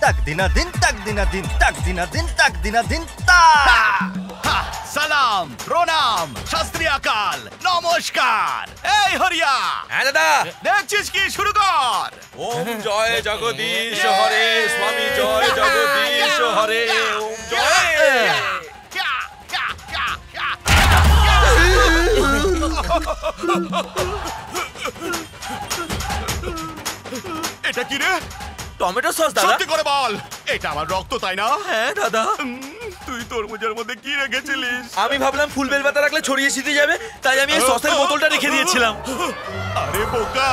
তাক দিনা দিন তাক দিনা দিন তাক দিনা দিন তাক দিনা দিন তা। সালাম, প্রণাম, শাস্ত্রী আকাল, নমস্কার। এই হরিয়া, হ্যাঁ দাদা, দেখছিস কি? শুরু কর। ওম জয় জগদীশ হরে, স্বামী জয় জগদীশ হরে, ওম জয়। এটা কি রে? টমেটো সস দাদা। সত্যি করে বল, এটা আমার রক্ত তাই না? হ্যাঁ দাদা। তুই তরমুজের মধ্যে কি রেখেছিলিস? আমি ভাবলাম ফুল বেলপাতা রাখলে ছড়িয়ে ছিটিয়ে যাবে, তাই আমি এই সসের বোতলটা রেখে দিয়েছিলাম। আরে বোকা,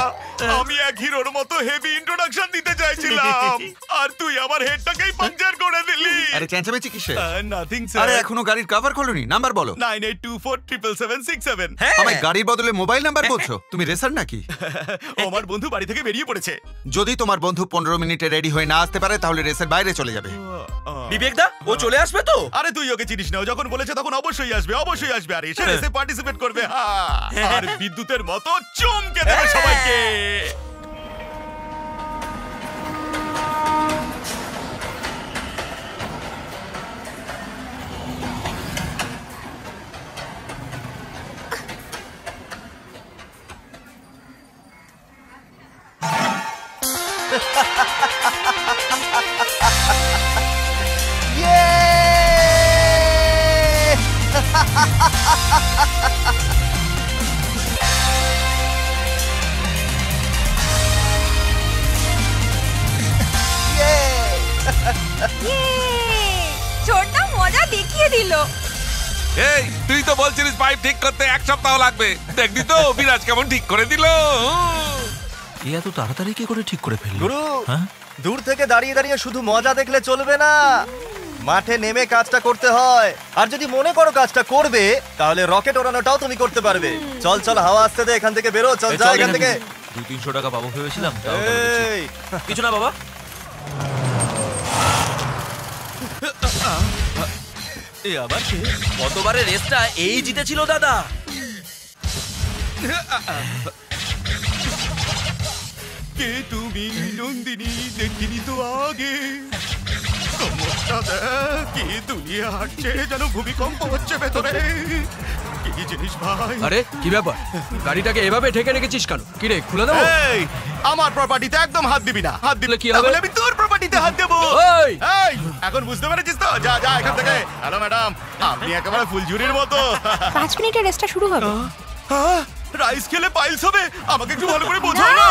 আমি এক হিরোর মতো হেভি ইন্ট্রোডাকশন দিতে চাইছিলাম, আর তুই আমার হেডটাকেই পাঞ্চার করে দিলি। আরে চেঁচামেচি কিসের? নাথিং আরে স্যার। এখনো গাড়ির কভার খোলনি, নাম্বার বলো। 9824777767। হ্যাঁ আমায় গাড়ির বদলে মোবাইল নাম্বার বলছো? তুমি রেসার নাকি? ও আমার বন্ধু বাড়ি থেকে বেরিয়ে পড়েছে। যদি তোমার বন্ধু 15 মিনিটে রেডি হয়ে না আসতে পারে তাহলে রেসের বাইরে চলে যাবে। বিবেক দা, ও চলে আসবে তো? আরে তুই ওকে চিনিস না, ও যখন বলেছে তখন অবশ্যই আসবে, অবশ্যই আসবে, আর এসে রেসে পার্টিসিপেট করবে। আর বিদ্যুতের মতো চমকে দেবে সবাইকে। ছোটটা মজা দেখিয়ে দিল। এই তুই তো বলছিলিস পাইপ ঠিক করতে 1 সপ্তাহ লাগবে, দেখবি তো বিরাজ কেমন ঠিক করে দিল। এই এত তাড়াতাড়ি কি করে ঠিক করে ফেললো? গুরু, হ্যাঁ? দূর থেকে দাঁড়িয়ে দাঁড়িয়ে শুধু মজা দেখলে চলবে না, মাঠে নেমে কাজটা করতে হয়। আর যদি মনে করো কাজটা করবে, তাহলে রকেট ওড়ানোটাও তুমি করতে পারবে। চল চল, হাওয়া আসতে দে, এখান থেকে বেরো, চল যা এখান থেকে। 200-300 টাকা পাবো ভেবেছিলাম। এই, কিছু না বাবা। এ আবার কে? গতবারের রেসটা এই জিতেছিল দাদা। কে তুমি নন্দিনী? দেখিনি তো আগে। সমস্যা দেখ, কি দুনিয়া হাঁটছে, যেন ভূমিকম্প হচ্ছে ভেতরে। কি জিনিস ভাই? আরে কি ব্যাপার, গাড়িটাকে এভাবে ঢেকে রেখেছিস কেন? কি রে, খুলে দেবো? এই, আমার প্রপার্টিতে একদম হাত দিবি না। হাত দিলে কি হবে? তাহলে আমি তোর প্রপার্টিতে হাত দেবো। এই! এই, এখন বুঝতে পেরেছিস তো? যা যা এখান থেকে। হ্যালো ম্যাডাম, আপনি একেবারে ফুলঝুরির মতো। 5 মিনিটের রেস্টটা শুরু হবে। রাইস খেলে পাইলস হবে? আমাকে একটু ভালো করে বোঝাও না।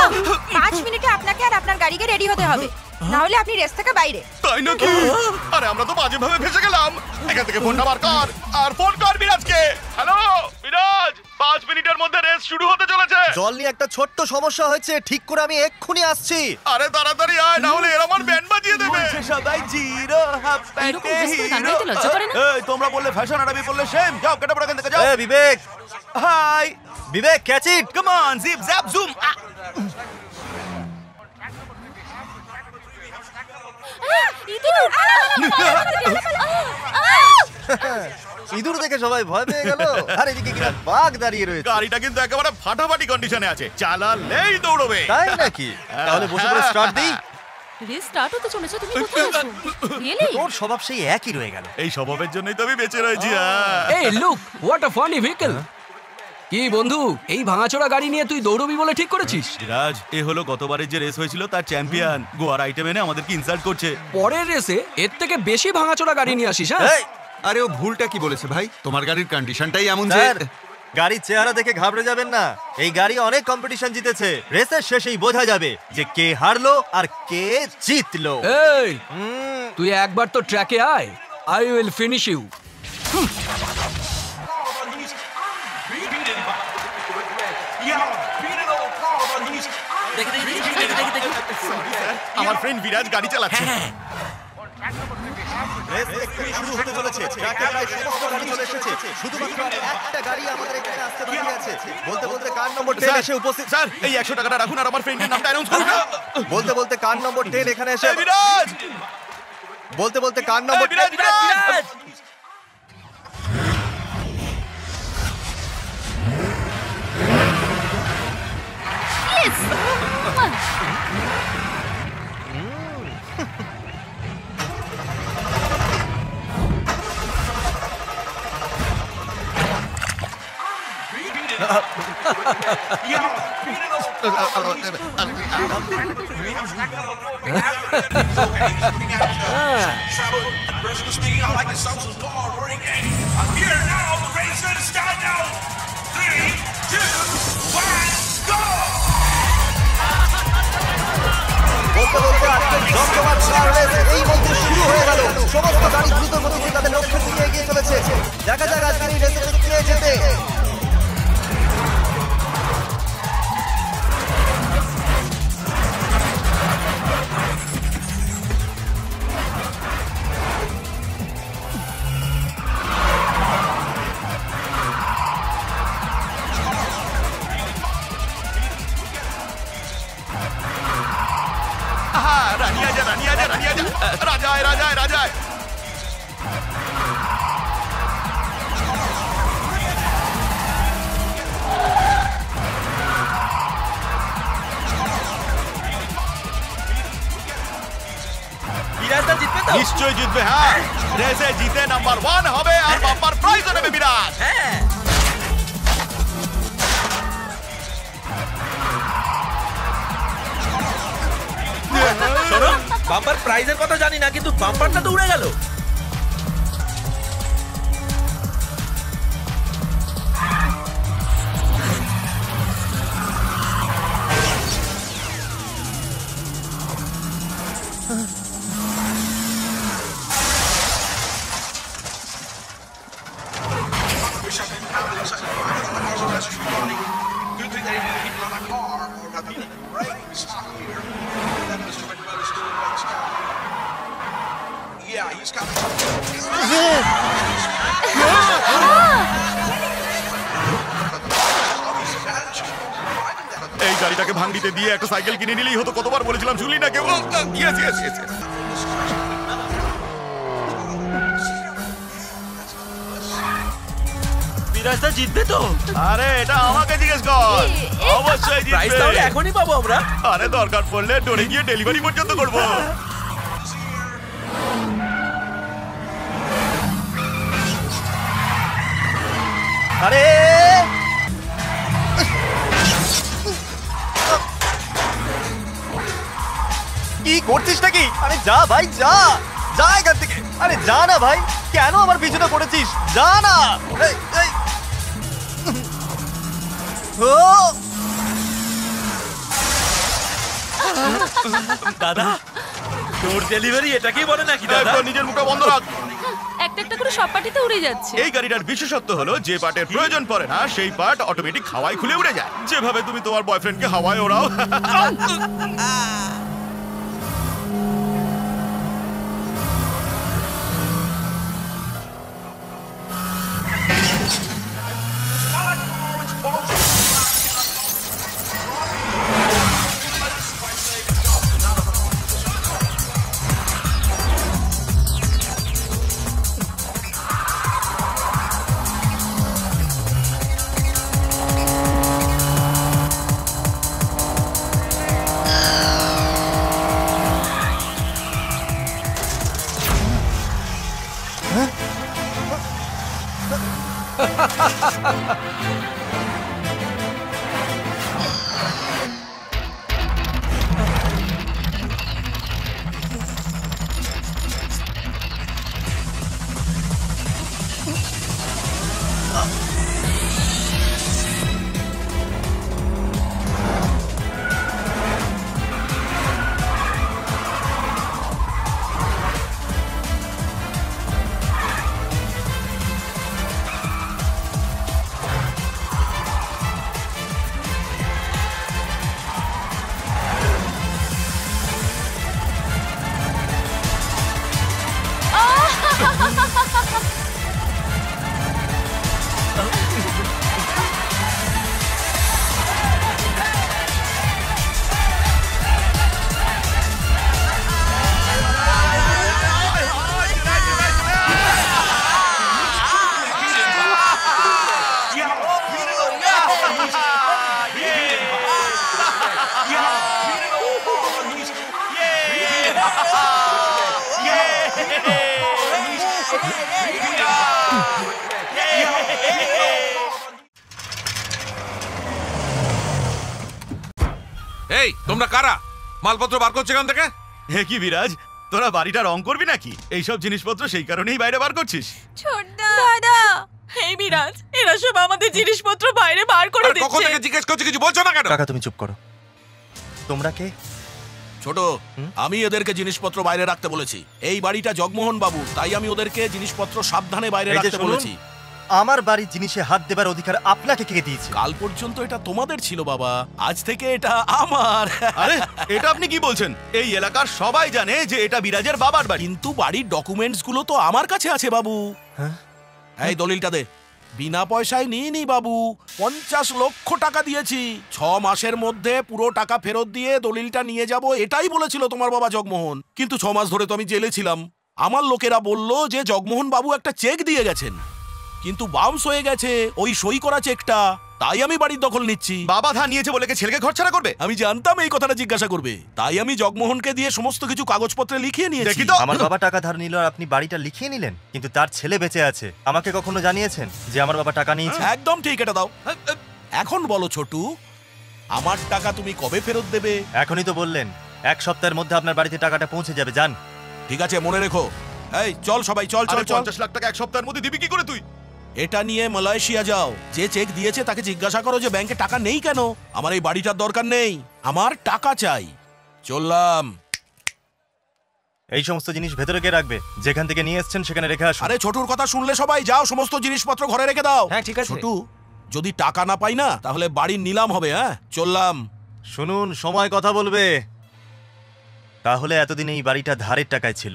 5 মিনিটে আপনাকে আর আপনার গাড়িকে রেডি হতে হবে, না হলে আপনি রেস্ট থেকে বাইরে। তাই নাকি? আরে আমরা তো বাজে ভাবে ফেসে গেলাম। এখান থেকে ফোনটা বার কর, আর ফোন কর বিরাজকে। হ্যালো বিরাজ, 5 মিনিটের মধ্যে রেস শুরু হতে চলেছে। জল নিয়ে একটা ছোট্ট সমস্যা হয়েছে, ঠিক করে আমি এক্ষুনি আসছি। আরে তাড়াতাড়ি আয়, না হলে এরা আমার ব্যান্ড বাজিয়ে দেবে। সবাই জিরো হাফ প্যান্টে হিরো। এই তোমরা বললে ফ্যাশন আর আমি বললে সেম। যাও কেটে পড়ে এখান থেকে যাও। এ Vivek, hi, Vivek catch it. Come on, zip zap zoom. ইঁদুর দেখে সবাই ভয় পেয়ে গেল। আর এদিকে কিনা বাঘ দাঁড়িয়ে রয়েছে। গাড়িটা কিন্তু একেবারে ফাটাফাটি কন্ডিশনে আছে, চালালেই দৌড়বে। তাই নাকি? তাহলে বসে পড়ে স্টার্ট দিই। রেস স্টার্ট হতে চলেছে, তুমি কোথায় আছো? রিয়েলি? তোর স্বভাব সেই একই রয়ে গেল। এই স্বভাবের জন্যই তো আমি বেঁচে রয়েছি। এই look, what a funny vehicle. কি বন্ধু, এই ভাঙাচোরা গাড়ি নিয়ে তুই দৌড়বি বলে ঠিক করেছিস? রাজ, এ হলো গতবারের যে রেস হয়েছিল তার চ্যাম্পিয়ন। গোয়ার আইটেম এনে আমাদেরকে ইনসাল্ট করছে। পরের রেসে এর থেকে বেশি ভাঙাচোরা গাড়ি নিয়ে আসিস? হ্যাঁ, এই, আরে ও ভুলটা কি বলেছে ভাই? তোমার গাড়ির কন্ডিশনটাই এমন যে স্যার, গাড়ির চেহারা দেখে ঘাবড়ে যাবেন না। এই গাড়ি অনেক কম্পিটিশন জিতেছে। রেসের শেষেই বোঝা যাবে যে কে হারলো আর কে জিতলো। এই তুই একবার তো ট্র্যাকে আয়, আই উইল ফিনিশ ইউ। আমার ফ্রেন্ড বিরাজ গাড়ি চালাচ্ছে। রেস এক্ষুনি শুরু হতে চলেছে। ট্র্যাকে প্রায় সমস্ত গাড়ি চলে এসেছে। শুধুমাত্র একটা গাড়ি আমাদের এখানে আসতে বাকি আছে। বলতে বলতে কার নম্বর 10 এসে উপস্থিত। স্যার, এই 100 টাকাটা রাখুন আর আমার ফ্রেন্ডের নামটা অ্যানাউন্স করুন। বলতে বলতে কার নম্বর 10 এখানে এসে। বিরাজ, বলতে বলতে কার নম্বর বিরাজ, বিরাজ। বলতে বলতে আজকের জমজমাট কার রেস এই মধ্যে শুরু হয়ে গেল। সমস্ত গাড়ি দ্রুত গতিতে তাদের লক্ষ্যের দিকে এগিয়ে চলেছে। দেখা যাক আজকের এই রেসে কে জেতে। রানী আজা রানী আজা রানী আজা রাজায় রাজায় রাজায়। বিরাজদা জিতবে তো? নিশ্চয়ই জিতবে। হ্যাঁ, রেসে জিতে নাম্বার 1 হবে আর বাম্পার প্রাইজ নেবে বিরাজ। হ্যাঁ। শোনো, বাম্পার প্রাইজের কথা জানি না, কিন্তু বাম্পারটা তো উড়ে গেল। এই গাড়িটাকে ভাঙড়িতে দিয়ে একটা সাইকেল কিনে নিলেই হতো। কতবার বলেছিলাম শুনলি না কেউ? Yes yes yes. বিরাজদা জিতবে তো? আরে এটা আমাকে জিজ্ঞেস কর। অবশ্যই প্রাইজ জিতবে। তাহলে এখনই পাবো আমরা? আরে দরকার পড়লে ডোরে গিয়ে ডেলিভারি পর্যন্ত করব। আরে কি করছিস নাকি? আরে যা ভাই, যা যা এখান থেকে। আরে যা না ভাই, কেন আমার পিছনে পড়েছিস? যা না। এই, এই। ও দাদা, তোর ডেলিভারি এটাকেই বলে নাকি দাদা? একদম নিজের মুখটা বন্ধ রাখ। একটা একটা করে সব পার্টিতে উড়ে যাচ্ছে। এই গাড়িটার বিশেষত্ব হলো যে পার্টের প্রয়োজন পড়ে না সেই পার্ট অটোমেটিক হাওয়ায় খুলে উড়ে যায়। যেভাবে তুমি তোমার বয়ফ্রেন্ডকে হাওয়ায় ওড়াও। এই তোমরা কারা? মালপত্র বার করছো এখান থেকে? হে কি বিরাজ, তোরা বাড়িটা রং করবি নাকি? এইসব জিনিসপত্র সেই কারণেই বাইরে বার করছিস? ছোটদা দাদা, এই বিরাজ, এরা সব আমাদের জিনিসপত্র বাইরে বার করে আরে কখন দিচ্ছে। থেকে জিজ্ঞেস করছি, কিছু বলছো না কেন? কাকা তুমি চুপ করো। তোমরা কে? ছোট, আমি এদেরকে জিনিসপত্র বাইরে রাখতে বলেছি। এই বাড়িটা জগমোহন বাবু, তাই আমি ওদেরকে জিনিসপত্র সাবধানে বাইরে এই যে রাখতে শুনুন, বলেছি। আমার বাড়ির জিনিসে হাত দেবার অধিকার আপনাকে কে দিয়েছে? কাল পর্যন্ত এটা তোমাদের ছিল বাবা, আজ থেকে এটা আমার। আরে এটা আপনি কি বলছেন? এই এলাকার সবাই জানে যে এটা বিরাজের বাবার বাড়ি। কিন্তু বাড়ির ডকুমেন্টস গুলো তো আমার কাছে আছে বাবু। হ্যাঁ? এই দলিলটা দে। বিনা পয়সায় নিইনি বাবু, 50 লক্ষ টাকা দিয়েছি। 6 মাসের মধ্যে পুরো টাকা ফেরত দিয়ে দলিলটা নিয়ে যাব, এটাই বলেছিল তোমার বাবা জগমোহন। কিন্তু 6 মাস ধরে তো আমি জেলে ছিলাম। আমার লোকেরা বলল যে জগমোহন বাবু একটা চেক দিয়ে গেছেন, কিন্তু বাউন্স হয়ে গেছে ওই সই করা চেকটা। তাই আমি বাড়ির দখল নিচ্ছি। বাবা ধার নিয়েছে বলে কি ছেলেকে ঘর ছাড়া করবে? আমি জানতাম এই কথাটা জিজ্ঞাসা করবে, তাই আমি জগমোহনকে দিয়ে সমস্ত কিছু কাগজপত্রে লিখিয়ে নিয়েছি। দেখি তো। আমার বাবা টাকা ধার নিল আর আপনি বাড়িটা লিখিয়ে নিলেন, কিন্তু তার ছেলে বেঁচে আছে। আমাকে কখনো জানিয়েছেন যে আমার বাবা টাকা নিয়েছে? একদম ঠিক, এটা দাও। এখন বলো ছোটু, আমার টাকা তুমি কবে ফেরত দেবে? এখনই তো বললেন 1 সপ্তাহের মধ্যে আপনার বাড়িতে টাকাটা পৌঁছে যাবে। যান। ঠিক আছে, মনে রেখো। এই চল সবাই, চল চল আরে চল। 50 লাখ টাকা এক সপ্তাহের মধ্যে দিবি কি করে তুই? এটা নিয়ে মালয়েশিয়া যাও, যে চেক দিয়েছে তাকে জিজ্ঞাসা করো যে ব্যাংকে টাকা নেই কেন। আমার এই বাড়িটার দরকার নেই, আমার টাকা চাই। চললাম। এই সমস্ত জিনিস ভেতরে কে রাখবে? যেখান থেকে নিয়ে এসেছেন সেখানে রেখে আসুন। আরে ছোটুর কথা শুনলে সবাই, যাও সমস্ত জিনিসপত্র ঘরে রেখে দাও। হ্যাঁ, ঠিক আছে। ছোটু, যদি টাকা না পাই না তাহলে বাড়ির নিলাম হবে। হ্যাঁ, চললাম। শুনুন, সময় কথা বলবে। তাহলে এতদিন এই বাড়িটা ধারের টাকায় ছিল,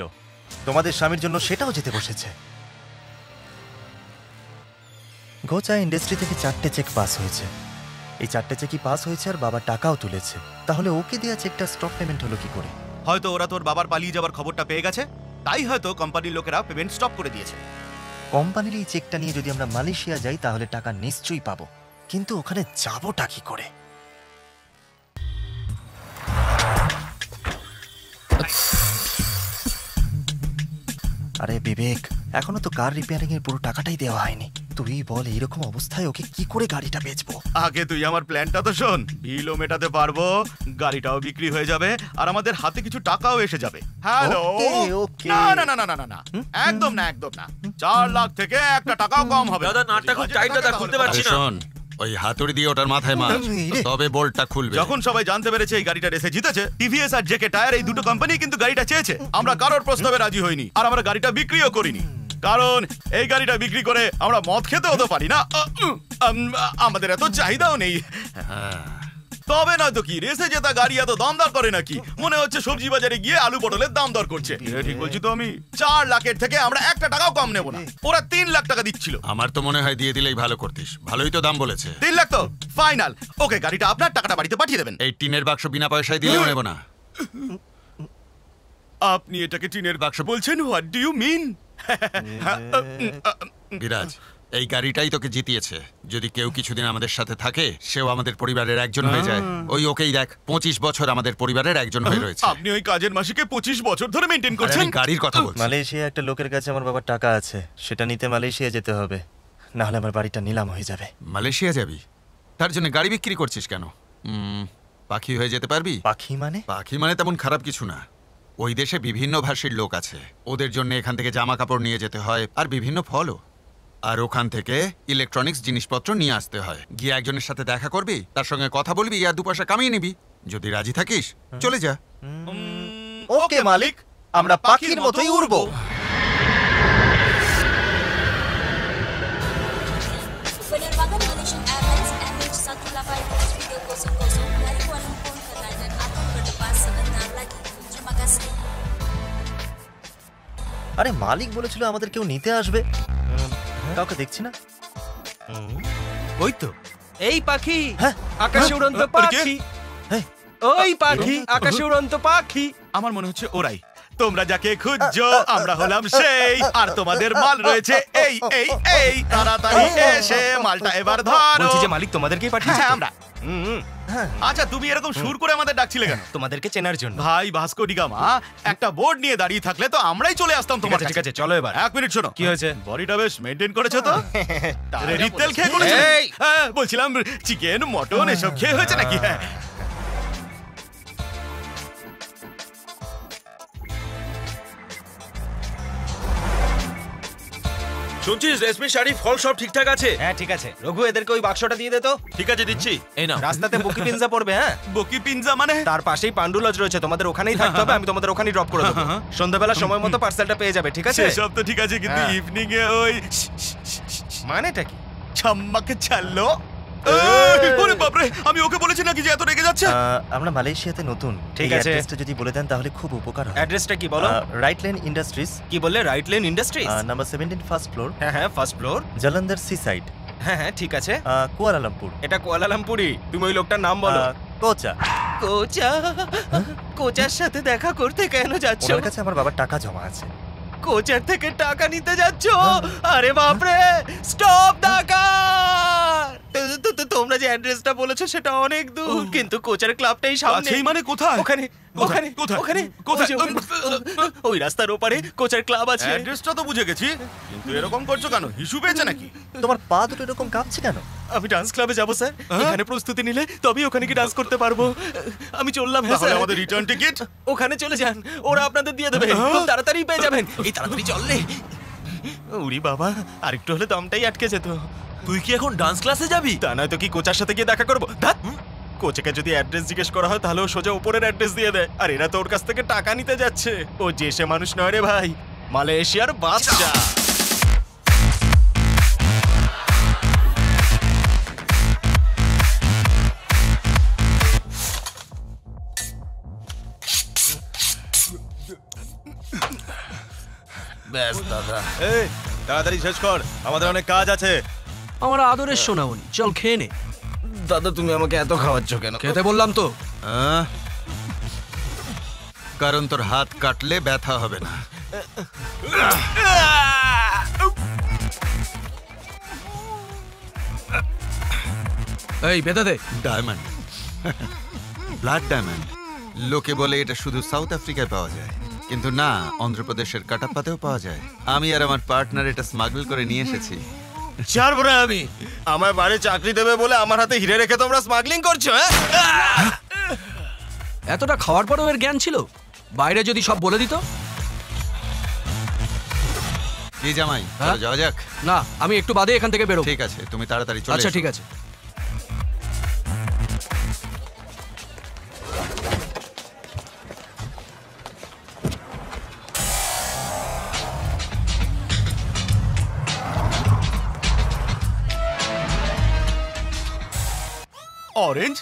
তোমাদের স্বামীর জন্য সেটাও যেতে বসেছে। গোচা ইন্ডাস্ট্রি থেকে 4টে চেক পাস হয়েছে। এই 4টে চেকই পাস হয়েছে আর বাবা টাকাও তুলেছে। তাহলে ওকে দেওয়া চেকটা স্টপ পেমেন্ট হলো কি করে? হয়তো ওরা তোর বাবার পালিয়ে যাবার খবরটা পেয়ে গেছে, তাই হয়তো কোম্পানির লোকেরা পেমেন্ট স্টপ করে দিয়েছে। কোম্পানির এই চেকটা নিয়ে যদি আমরা মালয়েশিয়া যাই তাহলে টাকা নিশ্চয়ই পাবো, কিন্তু ওখানে যাবোটা কি করে? আরে বিবেক, এখনো তো কার রিপেয়ারিং এর পুরো টাকাটাই দেওয়া হয়নি। তুই বল, এইরকম অবস্থায় ওকে কি করে গাড়িটা বেচবো? আগে তুই আমার প্ল্যানটা তো শোন। বিলও মেটাতে পারবো, গাড়িটাও বিক্রি হয়ে যাবে, আর আমাদের হাতে কিছু টাকাও এসে যাবে। হ্যালো। ওকে। না না না না না না না, একদম না, একদম না। 4 লাখ থেকে একটা টাকাও কম হবে। দাদা, নাটটা খুব টাইট দাদা, খুলতে পারছি না। শোন, ওই হাতুড়ি দিয়ে ওটার মাথায় মার, তবে বোল্টটা খুলবে। যখন সবাই জানতে পেরেছে এই গাড়িটা রেসে জিতেছে, টিভিএস আর জেকে টায়ার এই দুটো কোম্পানি কিন্তু গাড়িটা চেয়েছে। আমরা কারোর প্রস্তাবে রাজি হইনি, আর আমরা গাড়িটা বিক্রিও করিনি, কারণ এই গাড়িটা বিক্রি করে আমরা মদ খেতেও তো পারি না। আমাদের এত চাহিদাও নেই। তবে নয়তো কি, রেসে জেতা গাড়ি এত দাম দর করে নাকি? মনে হচ্ছে সবজি বাজারে গিয়ে আলু পটলের দাম দর করছে। ঠিক বলছি তো আমি? 4 লাখের থেকে আমরা একটা টাকাও কম নেব না। ওরা 3 লাখ টাকা দিচ্ছিল। আমার তো মনে হয় দিয়ে দিলেই ভালো করতিস। ভালোই তো দাম বলেছে। 3 লাখ তো ফাইনাল। ওকে, গাড়িটা আপনার, টাকাটা বাড়িতে পাঠিয়ে দেবেন। এই টিনের বাক্স বিনা পয়সায় দিলেও নেব না। আপনি এটাকে টিনের বাক্স বলছেন? What do you mean? Biraj, এই গাড়িটাই তোকে জিতিয়েছে। যদি কেউ কিছুদিন আমাদের সাথে থাকে, সেও আমাদের পরিবারের একজন হয়ে যায়। ওই ওকেই দেখ, 25 বছর আমাদের পরিবারের একজন হয়ে রয়েছে। আপনি ওই কাজের মাসিকে 25 বছর ধরে মেইনটেইন আরে করছেন। আমি গাড়ির কথা বলছি। মালয়েশিয়া একটা লোকের কাছে আমার বাবার টাকা আছে, সেটা নিতে মালয়েশিয়া যেতে হবে, না হলে আমার বাড়িটা নিলাম হয়ে যাবে। মালয়েশিয়া যাবি? তার জন্য গাড়ি বিক্রি করছিস কেন? পাখি হয়ে যেতে পারবি। পাখি মানে? পাখি মানে তেমন খারাপ কিছু না। ওই দেশে বিভিন্ন ভাষীর লোক আছে, ওদের জন্য এখান থেকে জামা কাপড় নিয়ে যেতে হয়, আর বিভিন্ন ফলও। আর ওখান থেকে ইলেকট্রনিক্স জিনিসপত্র নিয়ে আসতে হয়। গিয়ে একজনের সাথে দেখা করবি, তার সঙ্গে কথা বলবি, আর 2 পয়সা কামিয়ে নিবি। যদি রাজি থাকিস চলে যা। ওকে মালিক, আমরা পাখির মতোই উড়বো। Penerbangan Malaysian Airlines MH185-30 dari Kuala Lumpur ke London akan berdepas sebentar lagi. Terima kasih. আরে মালিক বলেছিল আমাদের কেউ নিতে আসবে, কাউকে দেখছি না। ওই তো এই পাখি, হ্যাঁ, আকাশে উড়ন্ত আরে কে? পাখি। হ্যাঁ। ওই পাখি, আকাশে উড়ন্ত পাখি। আমার মনে হচ্ছে ওরাই। তোমরা যাকে খুঁজছো আমরা হলাম সেই, আর তোমাদের মাল রয়েছে এই এই এই। তাড়াতাড়ি এসে মালটা এবার ধরো। বলছি যে মালিক তোমাদেরকেই পাঠিয়েছে। হ্যাঁ, আমরা। আচ্ছা, তুমি এরকম সুর করে আমাদের ডাকছিলে কেন? তোমাদেরকে চেনার জন্য। ভাই ভাস্কো ডি গামা একটা বোর্ড নিয়ে দাঁড়িয়ে থাকলে তো আমরাই চলে আসতাম তোমার কাছে। ঠিক আছে, চলো এবার। 1 মিনিট শোনো। কি হয়েছে? বডিটা বেশ মেইনটেইন করেছো তো? রেডি তেল খেয়ে করেছো? এই! হ্যাঁ, বলছিলাম চিকেন মটন এসব খেয়ে হয়েছে নাকি? হ্যাঁ। শুনছিস রেশমি শাড়ি ফল সব ঠিকঠাক আছে? হ্যাঁ ঠিক আছে, রঘু এদেরকে ওই বাক্সটা দিয়ে দে তো। ঠিক আছে দিচ্ছি। এই নাও। রাস্তাতে বকি পিনজা পড়বে, হ্যাঁ? বকি পিনজা মানে? তার পাশেই পান্ডু লজ রয়েছে, তোমাদের ওখানেই থাকতে হবে, আমি তোমাদের ওখানেই ড্রপ করে দেবো। সন্ধ্যাবেলা সময় মতো পার্সেলটা পেয়ে যাবে, ঠিক আছে? সেসব তো ঠিক আছে, কিন্তু হ্যাঁ। ইভিনিং এ ওই মানেটা কি? ছাম্মাকে ছাড়লো। ওরে বাপরে, আমি ওকে বলেছি নাকি যে এত রেগে যাচ্ছে? আমরা মালয়েশিয়াতে নতুন, ঠিক এই আছে। অ্যাড্রেসটা যদি বলে দেন তাহলে খুব উপকার হয়। অ্যাড্রেসটা কি বলো? Right Lane Industries. কি বললে? Right Lane Industries, number 17 first floor. হ্যাঁ হ্যাঁ, first floor, Jalandhar C side. হ্যাঁ হ্যাঁ ঠিক আছে। কুয়ালালামপুর। এটা কুয়ালালামপুরি। তুমি ওই লোকটার নাম বলো। কোচা। কোচা? কোচার সাথে দেখা করতে কেন যাচ্ছ? ওর কাছে আমার বাবার টাকা জমা আছে। কোচের থেকে টাকা নিতে যাচ্ছ? আরে বাপরে, স্টপ দ্য কার! তোমরা যে অ্যাড্রেসটা বলেছো সেটা অনেক দূর, কিন্তু কোচের ক্লাবটাই সামনে। সেই মানে কোথায়? ওখানে ওখানে কোথায়? ওখানে কোথায়? ওই রাস্তার ওপারে কোচের ক্লাব আছে। অ্যাড্রেসটা তো বুঝে গেছি, কিন্তু এরকম করছো কেন? হিসু পেয়েছে নাকি? তোমার পা দুটো এরকম কাঁপছে কেন? আমি ডান্স ক্লাবে যাবো স্যার, এখানে প্রস্তুতি নিলে তবেই ওখানে কি ডান্স করতে পারবো। আমি চললাম। হ্যাঁ তাহলে স্যার, আমাদের রিটার্ন টিকিট? ওখানে চলে যান, ওরা আপনাদের দিয়ে দেবে, খুব তাড়াতাড়ি পেয়ে যাবেন। এই তাড়াতাড়ি চললে। উরি বাবা, আরেকটু হলে দমটাই আটকে যেত। তুই কি এখন ডান্স ক্লাসে যাবি? তা নয় তো কি কোচার সাথে গিয়ে দেখা করবো? ধ্যাৎ, কোচকে যদি অ্যাড্রেস জিজ্ঞেস করা হয় তাহলে ও সোজা উপরের অ্যাড্রেস দিয়ে দেয়, আর এরা তো ওর কাছ থেকে টাকা নিতে যাচ্ছে। ও যে সে মানুষ নয় রে ভাই, মালয়েশিয়ার বাদশা। ব্যাস দাদা। এই তাড়াতাড়ি শেষ কর, আমাদের অনেক কাজ আছে। আমার আদরের সোনামণি, চল খেয়ে নে। দাদা তুমি আমাকে এত খাওয়াচ্ছ কেন? খেতে বললাম তো। কারণ তোর হাত কাটলে ব্যথা হবে না। এই বেঁধে দে। Diamond, blood diamond. লোকে বলে এটা শুধু সাউথ আফ্রিকায় পাওয়া যায়, কিন্তু না, অন্ধ্রপ্রদেশের কাটাপ্পাতেও পাওয়া যায়। আমি আর আমার পার্টনার এটা স্মাগল করে নিয়ে এসেছি। ছাড়বো না আমি। আমার বাড়ি চাকরি দেবে বলে আমার হাতে হিরে রেখে তোমরা স্মাগলিং করছো? এতটা খাওয়ার পরেও এর জ্ঞান ছিল? বাইরে যদি সব বলে দিত। কি জামাই, হ্যাঁ? চলো যাওয়া যাক। না, আমি একটু বাদে এখান থেকে বেরোবো। ঠিক আছে, তুমি তাড়াতাড়ি চলে আচ্ছা এসো। ঠিক আছে। অরেঞ্জ?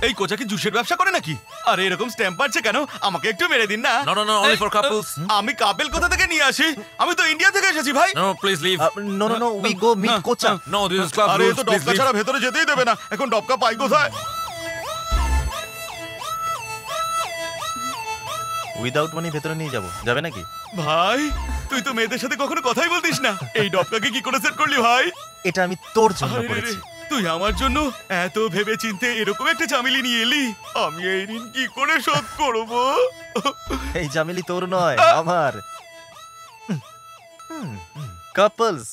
এই কোচা কি জুসের ব্যবসা করে নাকি? আরে এরকম স্ট্যাম্প পাচ্ছে কেন? আমাকে একটু মেরে দিন না। No, no, no, only for couples. আমি কাপেল কোথা থেকে নিয়ে আসি? আমি তো ইন্ডিয়া থেকে এসেছি ভাই। No, please leave. No no no, we go meet কোচা। No, this is club আরে এ rules. তো Please ডবকা leave. ছাড়া ভেতরে যেতেই দেবে না। এখন ডবকা পাই কোথায়? উইদাউট মানি ভেতরে নিয়ে যাব, যাবে নাকি? ভাই তুই তো মেয়েদের সাথে কখনো কথাই বলতিস না, এই ডবকাকে কি করে সেট করলি ভাই? এটা আমি তোর জন্য আরে রে, করেছি। তুই আমার জন্য এত ভেবে চিন্তে এরকম একটা চামেলি নিয়ে এলি, আমি এই ঋণ কি করে শোধ করবো? এই জামিলি তোর নয়, আমার। কাপলস